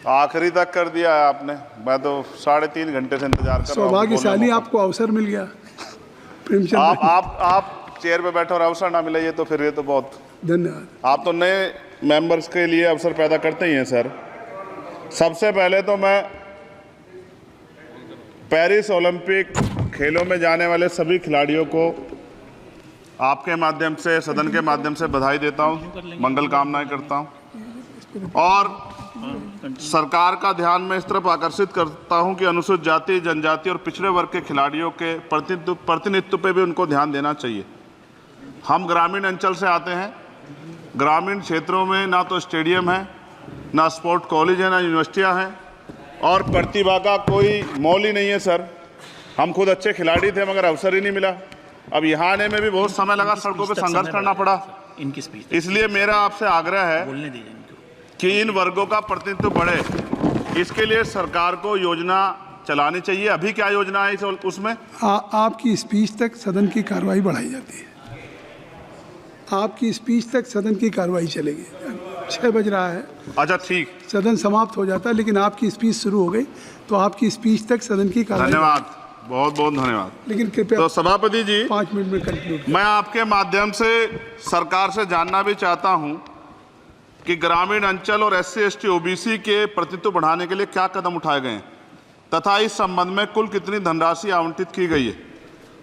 आखिरी तक कर दिया है आपने। मैं तो 3.5 घंटे से इंतजार कर रहा हूँ। सौभाग्यशाली आपको अवसर मिल गया प्रेमचंद। आप चेयर पे बैठे और अवसर ना मिले, ये तो फिर ये तो बहुत धन्यवाद। आप तो नए मेंबर्स के लिए अवसर पैदा करते ही हैं सर। सबसे पहले तो मैं पेरिस ओलंपिक खेलों में जाने वाले सभी खिलाड़ियों को आपके माध्यम से, सदन के माध्यम से बधाई देता हूं, मंगल कामनाएं करता हूं और सरकार का ध्यान मैं इस तरफ आकर्षित करता हूं कि अनुसूचित जाति, जनजाति और पिछड़े वर्ग के खिलाड़ियों के प्रतिनिधित्व पे भी उनको ध्यान देना चाहिए। हम ग्रामीण अंचल से आते हैं। ग्रामीण क्षेत्रों में ना तो स्टेडियम है, ना स्पोर्ट कॉलेज है, ना यूनिवर्सिटियां हैं और प्रतिभा का कोई मोल ही नहीं है सर। हम खुद अच्छे खिलाड़ी थे मगर अवसर ही नहीं मिला। अब यहाँ आने में भी बहुत समय लगा, सड़कों पे संघर्ष करना पड़ा। इसलिए मेरा आपसे आग्रह है कि इन वर्गों का प्रतिनिधित्व बढ़े। इसके लिए सरकार को योजना चलानी चाहिए। अभी क्या योजना है उसमें? आपकी स्पीच तक सदन की कार्रवाई बढ़ाई जाती है। आपकी स्पीच तक सदन की कार्रवाई चलेगी। 6 बज रहा है। अच्छा ठीक, सदन समाप्त हो जाता है, लेकिन आपकी स्पीच शुरू हो गई तो आपकी स्पीच तक सदन की कार्रवाई। धन्यवाद, बहुत बहुत धन्यवाद। लेकिन कृपया तो सभापति जी 5 मिनट में कंक्लूड। मैं आपके माध्यम से सरकार से जानना भी चाहता हूं कि ग्रामीण अंचल और SC ST OBC के प्रतिनिधित्व बढ़ाने के लिए क्या कदम उठाए गए हैं तथा इस संबंध में कुल कितनी धनराशि आवंटित की गई है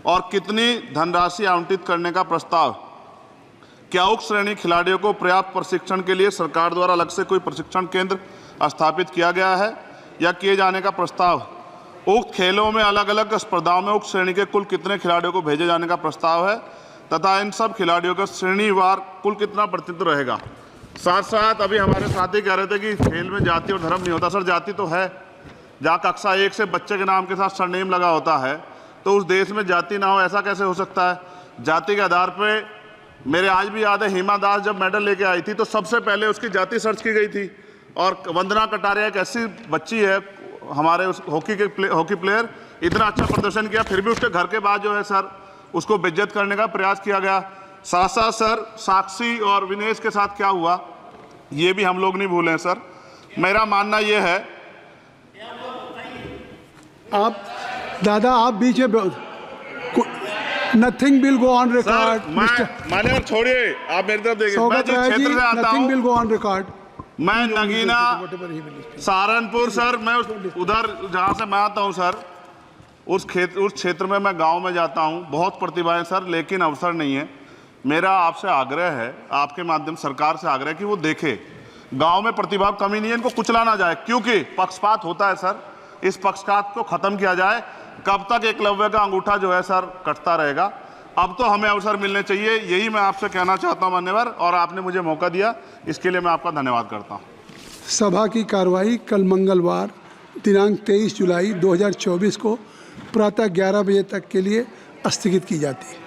और कितनी धनराशि आवंटित करने का प्रस्ताव। क्या उक्त श्रेणी खिलाड़ियों को पर्याप्त प्रशिक्षण के लिए सरकार द्वारा अलग से कोई प्रशिक्षण केंद्र स्थापित किया गया है या किए जाने का प्रस्ताव। उक्त खेलों में अलग अलग स्पर्धाओं में उक्त श्रेणी के कुल कितने खिलाड़ियों को भेजे जाने का प्रस्ताव है तथा इन सब खिलाड़ियों का श्रेणीवार कुल कितना प्रतिनिधित्व रहेगा। साथ साथ अभी हमारे साथी कह रहे थे कि खेल में जाति और धर्म नहीं होता। सर जाति तो है। जहाँ कक्षा 1 से बच्चे के नाम के साथ सरनेम लगा होता है तो उस देश में जाति ना हो, ऐसा कैसे हो सकता है? जाति के आधार पर मेरे आज भी याद है, हिमा दास जब मेडल लेके आई थी तो सबसे पहले उसकी जाति सर्च की गई थी। और वंदना कटारिया एक ऐसी बच्ची है हमारे उस हॉकी प्लेयर, इतना अच्छा प्रदर्शन किया, फिर भी उसके घर के बाद जो है सर उसको बेइज्जत करने का प्रयास किया गया। साथ साथ सर साक्षी और विनेश के साथ क्या हुआ ये भी हम लोग नहीं भूलें सर। मेरा मानना ये है। आप दादा आप बीच में nothing will go on record. माने छोड़िए, आप मेरी तरफ देखिए। मैं जिस क्षेत्र से आता हूं, विल गो ऑन रिकॉर्ड। मैं नगीना सहारनपुर सर, मैं उधर जहाँ से मैं आता हूँ सर, उस क्षेत्र में मैं गांव में जाता हूँ। बहुत प्रतिभाएं सर, लेकिन अवसर नहीं है। मेरा आपसे आग्रह है, आपके माध्यम सरकार से आग्रह कि वो देखे गांव में प्रतिभा कमी नहीं है, इनको कुचला ना जाए क्योंकि पक्षपात होता है सर। इस पक्षपात को खत्म किया जाए। कब तक एकलव्य का अंगूठा जो है सर कटता रहेगा? अब तो हमें अवसर मिलने चाहिए। यही मैं आपसे कहना चाहता हूं मान्यवर, और आपने मुझे मौका दिया इसके लिए मैं आपका धन्यवाद करता हूं। सभा की कार्रवाई कल मंगलवार दिनांक 23 जुलाई 2024 को प्रातः 11 बजे तक के लिए स्थगित की जाती है।